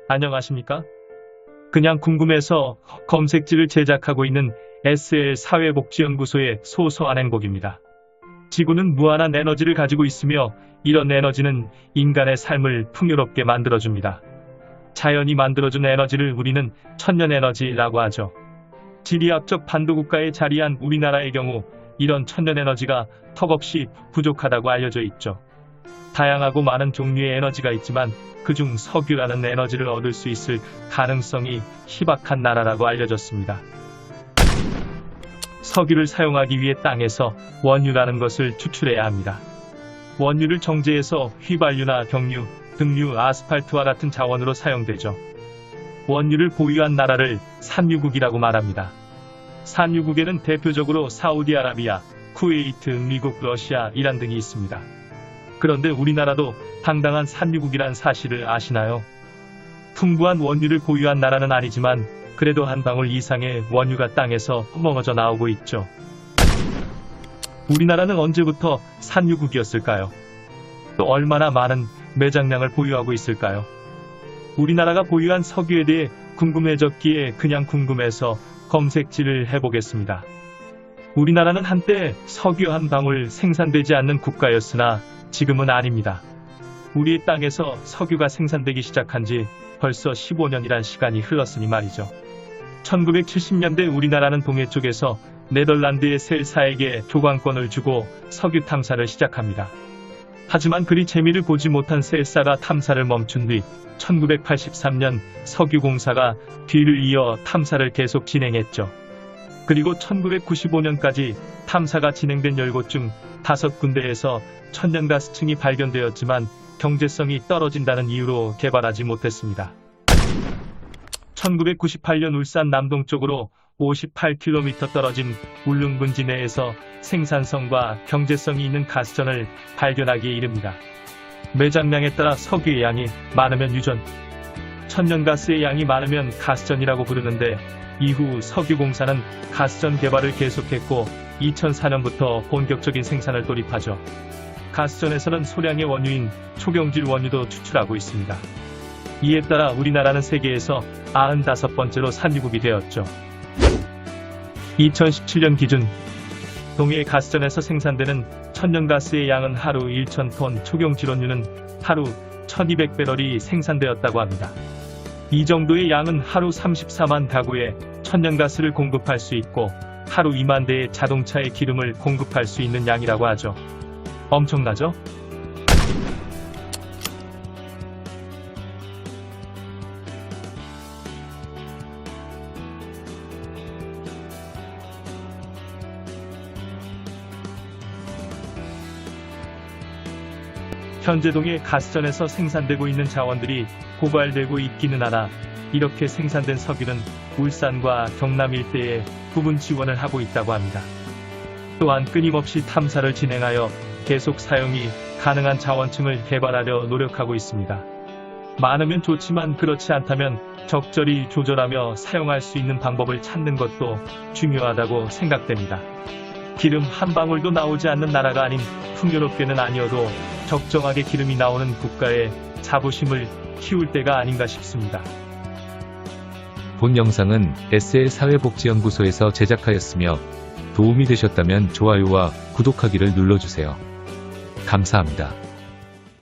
안녕하십니까? 그냥 궁금해서 검색지를 제작하고 있는 SL 사회복지연구소의 소소한 행복입니다. 지구는 무한한 에너지를 가지고 있으며 이런 에너지는 인간의 삶을 풍요롭게 만들어줍니다. 자연이 만들어준 에너지를 우리는 천년에너지라고 하죠. 지리학적 반도국가에 자리한 우리나라의 경우 이런 천년에너지가 턱없이 부족하다고 알려져 있죠. 다양하고 많은 종류의 에너지가 있지만 그중 석유라는 에너지를 얻을 수 있을 가능성이 희박한 나라라고 알려졌습니다. 석유를 사용하기 위해 땅에서 원유라는 것을 추출해야 합니다. 원유를 정제해서 휘발유나 경유, 등유, 아스팔트와 같은 자원으로 사용되죠. 원유를 보유한 나라를 산유국이라고 말합니다. 산유국에는 대표적으로 사우디아라비아, 쿠웨이트, 미국, 러시아, 이란 등이 있습니다. 그런데 우리나라도 당당한 산유국이란 사실을 아시나요? 풍부한 원유를 보유한 나라는 아니지만 그래도 한 방울 이상의 원유가 땅에서 뿜어져 나오고 있죠. 우리나라는 언제부터 산유국이었을까요? 또 얼마나 많은 매장량을 보유하고 있을까요? 우리나라가 보유한 석유에 대해 궁금해졌기에 그냥 궁금해서 검색질을 해보겠습니다. 우리나라는 한때 석유 한 방울 생산되지 않는 국가였으나 지금은 아닙니다. 우리 땅에서 석유가 생산되기 시작한 지 벌써 15년이란 시간이 흘렀으니 말이죠. 1970년대 우리나라는 동해 쪽에서 네덜란드의 셀사에게 교관권을 주고 석유 탐사를 시작합니다. 하지만 그리 재미를 보지 못한 셀사가 탐사를 멈춘 뒤 1983년 석유공사가 뒤를 이어 탐사를 계속 진행했죠. 그리고 1995년까지 탐사가 진행된 10곳 중 5군데에서 천연가스층이 발견되었지만 경제성이 떨어진다는 이유로 개발하지 못했습니다. 1998년 울산 남동쪽으로 58km 떨어진 울릉분지 내에서 생산성과 경제성이 있는 가스전을 발견하기에 이릅니다. 매장량에 따라 석유의 양이 많으면 유전, 천연가스의 양이 많으면 가스전이라고 부르는데 이후 석유공사는 가스전 개발을 계속했고 2004년부터 본격적인 생산을 돌입하죠. 가스전에서는 소량의 원유인 초경질 원유도 추출하고 있습니다. 이에 따라 우리나라는 세계에서 95번째로 산유국이 되었죠. 2017년 기준 동해 가스전에서 생산되는 천연가스의 양은 하루 1,000톤, 초경질 원유는 하루 1,200배럴이 생산되었다고 합니다. 이 정도의 양은 하루 34만 가구에 천연가스를 공급할 수 있고 하루 2만 대의 자동차의 기름을 공급할 수 있는 양이라고 하죠. 엄청나죠? 현재 동해 가스전에서 생산되고 있는 자원들이 고갈되고 있기는 하나 이렇게 생산된 석유는 울산과 경남 일대에 부분 지원을 하고 있다고 합니다. 또한 끊임없이 탐사를 진행하여 계속 사용이 가능한 자원층을 개발하려 노력하고 있습니다. 많으면 좋지만 그렇지 않다면 적절히 조절하며 사용할 수 있는 방법을 찾는 것도 중요하다고 생각됩니다. 기름 한 방울도 나오지 않는 나라가 아닌 풍요롭게는 아니어도 적정하게 기름이 나오는 국가의 자부심을 키울 때가 아닌가 싶습니다. 본 영상은 SL 사회복지연구소에서 제작하였으며 도움이 되셨다면 좋아요와 구독하기를 눌러주세요. 감사합니다.